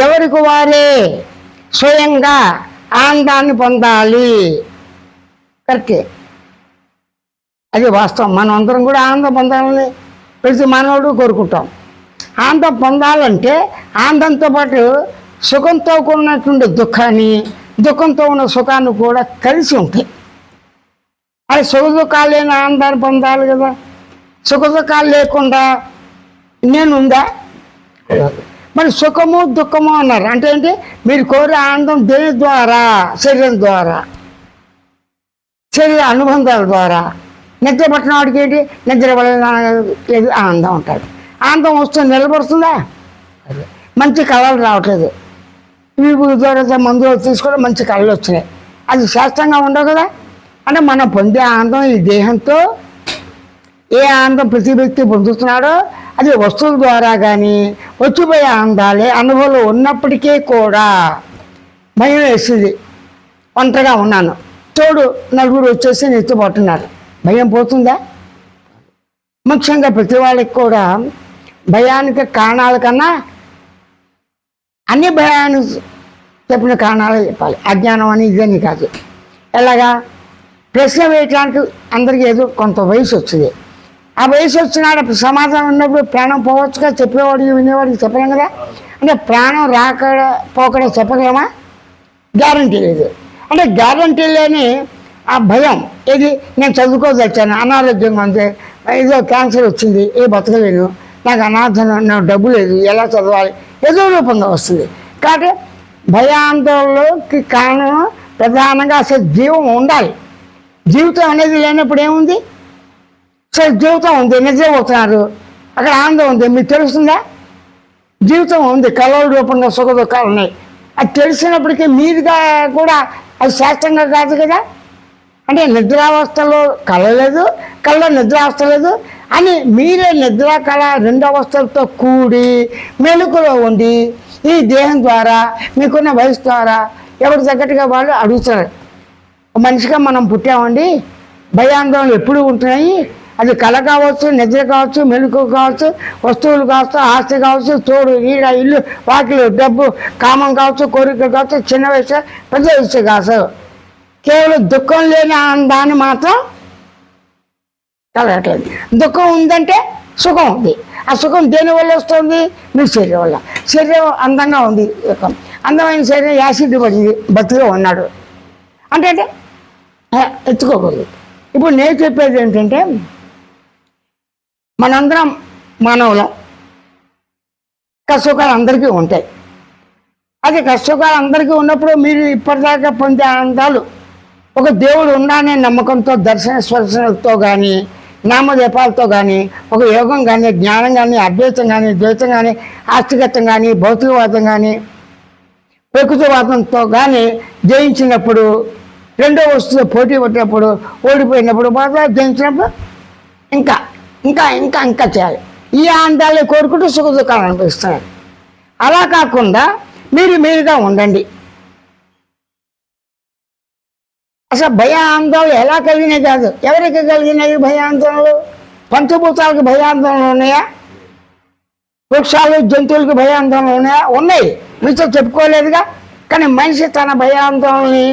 ఎవరికి వారే స్వయంగా ఆనందాన్ని పొందాలి. కరెక్టే, అది వాస్తవం. మనం అందరం కూడా ఆనందం పొందాలని ప్రతి మానవుడు కోరుకుంటాం. ఆనందం పొందాలంటే ఆనందంతో పాటు సుఖంతో కూడినటువంటి దుఃఖాన్ని, దుఃఖంతో ఉన్న సుఖాన్ని కూడా కలిసి ఉంటాయి. అది సుఖ దుఃఖాలు లేని ఆనందాన్ని పొందాలి కదా. సుఖ దుఃఖాలు లేకుండా నేనుందా? మరి సుఖము దుఃఖము అన్నారు అంటే ఏంటి? మీరు కోరే ఆనందం దేని ద్వారా? శరీరం ద్వారా, శరీర అనుబంధాల ద్వారా. నిద్ర పట్టిన వాడికి ఏంటి? నిద్ర వల్ల ఆనందం ఉంటాడు. ఆనందం వస్తుంది, నిలబడుతుందా? మంచి కళలు రావట్లేదు. వీపు ద్వారా మందులు తీసుకోవడం మంచి కళలు వచ్చినాయి, అది శాస్త్రంగా ఉండవు కదా. అంటే మనం పొందే ఆనందం ఈ దేహంతో ఏ ఆనందం ప్రతి వ్యక్తి పొందుతున్నాడో అది వస్తువుల ద్వారా కానీ వచ్చిపోయే ఆనందాలే. అనుభవంలో ఉన్నప్పటికీ కూడా భయం వేసింది, ఒంటరిగా ఉన్నాను, తోడు నలుగురు వచ్చేసి నెత్తి పట్టున్నారు, భయం పోతుందా? ముఖ్యంగా ప్రతి వాళ్ళకి కూడా భయానికి కారణాల కన్నా అన్ని భయానికి చెప్పిన కారణాలు చెప్పాలి. అజ్ఞానం అని ఇదని కాదు. ఎలాగా? ప్రశ్న వేయటానికి అందరికీ ఏదో కొంత వయసు వచ్చింది. ఆ వయసు వచ్చినాడు సమాధానం ఉన్నప్పుడు ప్రాణం పోవచ్చుగా, చెప్పేవాడికి వినేవాడికి చెప్పలేం కదా. అంటే ప్రాణం రాకడా పోకడా చెప్పగలమా? గ్యారంటీ లేదు. అంటే గ్యారంటీ లేని ఆ భయం ఏది? నేను చదువుకోదచ్చాను, అనారోగ్యంగా ఉంది, ఏదో క్యాన్సర్ వచ్చింది, ఏ బతకలేను, నాకు నాకు డబ్బు లేదు, ఎలా చదవాలి, ఏదో రూపంగా వస్తుంది. కాబట్టి భయాందోళనకి కారణం ప్రధానంగా అసలు జీవం ఉండాలి. జీవితం అనేది లేనప్పుడు ఏముంది? సరే జీవితం ఉంది, నిద్రపోతున్నారు, అక్కడ ఆనందం ఉంది, మీకు తెలుస్తుందా? జీవితం ఉంది, కళల రూపంగా సుఖ దుఃఖాలు ఉన్నాయి. అది తెలిసినప్పటికీ మీరుగా కూడా అది శాస్త్రంగా కాదు కదా. అంటే నిద్రావస్థలో కళ లేదు, కళలో నిద్రావస్థ లేదు అని మీరే నిద్రా కళ రెండు అవస్థలతో కూడి మెలకులో ఉండి ఈ దేహం ద్వారా మీకున్న వయసు ద్వారా ఎవరు తగ్గట్టుగా వాళ్ళు అడుగుతున్నారు. మనిషిగా మనం పుట్టామండి, భయాందోళనలు ఎప్పుడు ఉంటున్నాయి. అది కళ కావచ్చు, నిద్ర కావచ్చు, మెలకు కావచ్చు, వస్తువులు కావచ్చు, ఆస్తి కావచ్చు, తోడు నీడ ఇల్లు వాకిలు డబ్బు కామం కావచ్చు, కోరికలు కావచ్చు, చిన్న వయసు పెద్ద వయసు కావచ్చు. కేవలం దుఃఖం లేని ఆనందాన్ని మాత్రం కలగట్లేదు. దుఃఖం ఉందంటే సుఖం ఉంది. ఆ సుఖం దేని వల్ల వస్తుంది? మీ శరీరం వల్ల. శరీరం అందంగా ఉంది, అందమైన శరీరం యాసిడ్ పడింది, బతిగా ఉన్నాడు అంటే ఎత్తుకోకూడదు. ఇప్పుడు నేను చెప్పేది ఏంటంటే మనందరం మానవులం, కష్టసుఖాలు అందరికీ ఉంటాయి. అది కష్టసుఖాలు అందరికీ ఉన్నప్పుడు మీరు ఇప్పటిదాకా పొందే ఆనందాలు ఒక దేవుడు ఉన్నానే నమ్మకంతో, దర్శన స్పర్శనలతో కానీ, నామదీపాలతో కానీ, ఒక యోగం కానీ, జ్ఞానం కానీ, అద్వైతం కానీ, ద్వైతం కానీ, ఆస్తికత్వం కానీ, భౌతికవాదం కానీ, ప్రకృతివాదంతో కానీ జయించినప్పుడు, రెండో వస్తువులో పోటీ పట్టినప్పుడు, ఓడిపోయినప్పుడు, బాగా జయించినప్పుడు ఇంకా ఇంకా ఇంకా ఇంకా చేయాలి. ఈ ఆనందాలే కోరుకుంటూ సుఖ దుఃఖాలు అనిపిస్తున్నారు. అలా కాకుండా మీరుగా ఉండండి. అసలు భయాందోళనలు ఎలా కలిగినాయి కాదు, ఎవరికి కలిగినాయి భయాందోళనలు? పంచభూతాలకు భయాందోళనలు ఉన్నాయా? వృక్షాలు జంతువులకు భయాందోళనలు ఉన్నాయా? ఉన్నాయి, మీతో చెప్పుకోలేదుగా. కానీ మనిషి తన భయాందోళనని,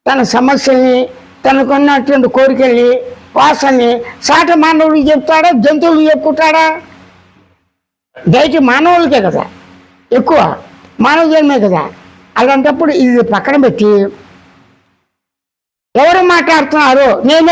తన సమస్యల్ని, తనకున్నటువంటి కోరికల్ని, వాసనని సాటి మానవుడికి చెప్తాడా, జంతువులకు చెప్పుకుంటాడా? దయచి మానవులకే కదా ఎక్కువ, మానవ జన్మే కదా. అలాంటప్పుడు ఇది పక్కన పెట్టి ఎవరు మాట్లాడుతున్నారు నేనే